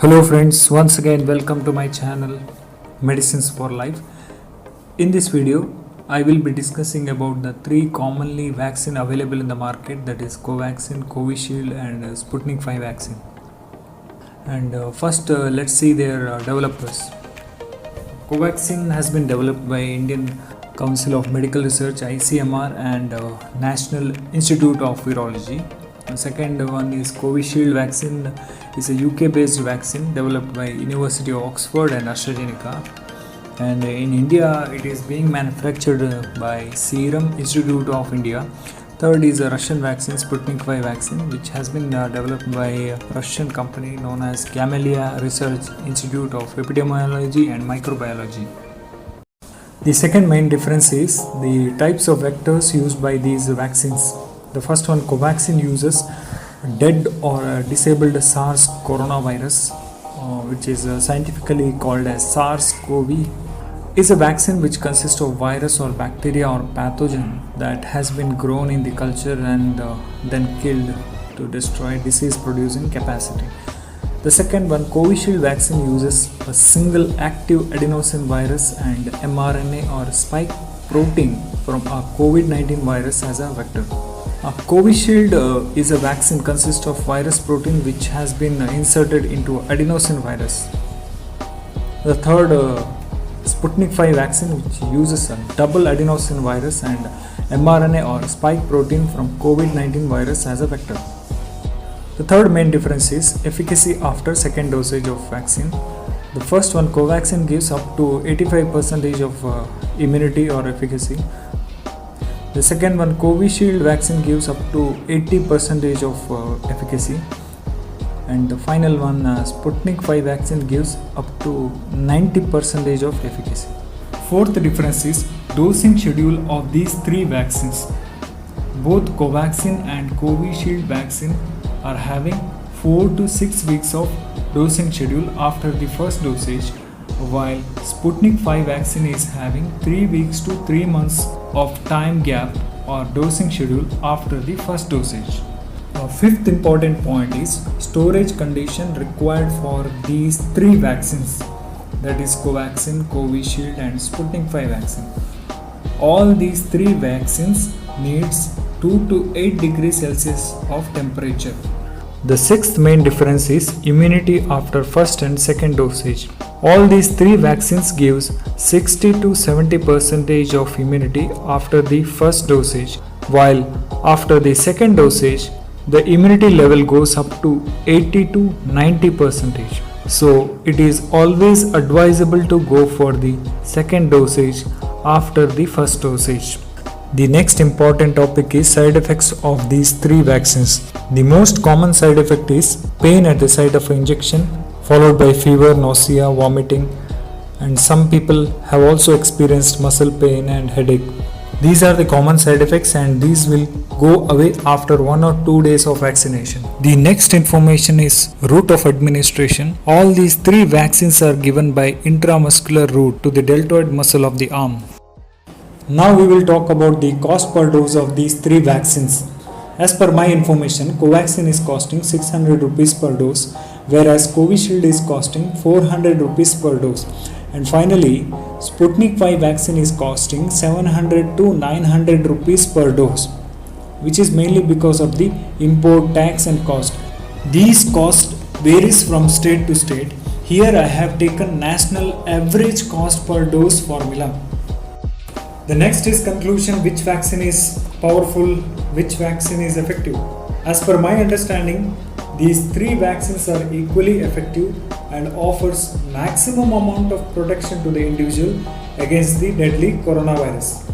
Hello friends, once again welcome to my channel Medicines for Life. In this video, I will be discussing about the three commonly vaccine available in the market, that is Covaxin, Covishield and Sputnik 5 vaccine. And first let's see their developers. Covaxin has been developed by Indian Council of Medical Research ICMR and National Institute of Virology. The second one is Covishield vaccine. Is a UK based vaccine developed by University of Oxford and AstraZeneca, and in India it is being manufactured by Serum Institute of India. Third is a Russian vaccine, Sputnik 5 vaccine, which has been developed by a Russian company known as Gamaleya Research Institute of Epidemiology and Microbiology. The second main difference is the types of vectors used by these vaccines. The first one, Covaxin, uses dead or disabled SARS coronavirus, which is scientifically called as SARS-CoV, is a vaccine which consists of virus or bacteria or pathogen that has been grown in the culture and then killed to destroy disease-producing capacity. The second one, Covishield vaccine, uses a single active adenosine virus and mRNA or spike protein from a COVID-19 virus as a vector. Covishield is a vaccine consists of virus protein which has been inserted into adenosine virus. The third, Sputnik 5 vaccine, which uses a double adenosine virus and mRNA or spike protein from COVID-19 virus as a vector. The third main difference is efficacy after second dosage of vaccine. The first one, Covaxin, gives up to 85% of immunity or efficacy. The second one, Covishield vaccine, gives up to 80% of efficacy. And the final one, Sputnik 5 vaccine, gives up to 90% of efficacy. Fourth difference is dosing schedule of these three vaccines. Both Covaxin and Covishield vaccine are having 4 to 6 weeks of dosing schedule after the first dosage, while Sputnik 5 vaccine is having 3 weeks to 3 months of time gap or dosing schedule after the first dosage. Fifth important point is storage condition required for these three vaccines, that is Covaxin, Covishield and Sputnik 5 vaccine. All these three vaccines needs 2 to 8 degrees Celsius of temperature. The sixth main difference is immunity after first and second dosage. All these three vaccines gives 60 to 70% of immunity after the first dosage, while after the second dosage the immunity level goes up to 80 to 90%. So it is always advisable to go for the second dosage after the first dosage. The next important topic is side effects of these three vaccines. The most common side effect is pain at the site of injection, followed by fever, nausea, vomiting, and some people have also experienced muscle pain and headache. These are the common side effects and these will go away after 1 or 2 days of vaccination. The next information is route of administration. All these three vaccines are given by intramuscular route to the deltoid muscle of the arm. Now we will talk about the cost per dose of these three vaccines. As per my information, Covaxin is costing 600 rupees per dose, whereas Covishield is costing 400 rupees per dose. And finally, Sputnik 5 vaccine is costing 700 to 900 rupees per dose, which is mainly because of the import tax and cost. These cost varies from state to state. Here I have taken national average cost per dose formula. The next is conclusion: which vaccine is powerful, which vaccine is effective. As per my understanding, these three vaccines are equally effective and offers maximum amount of protection to the individual against the deadly coronavirus.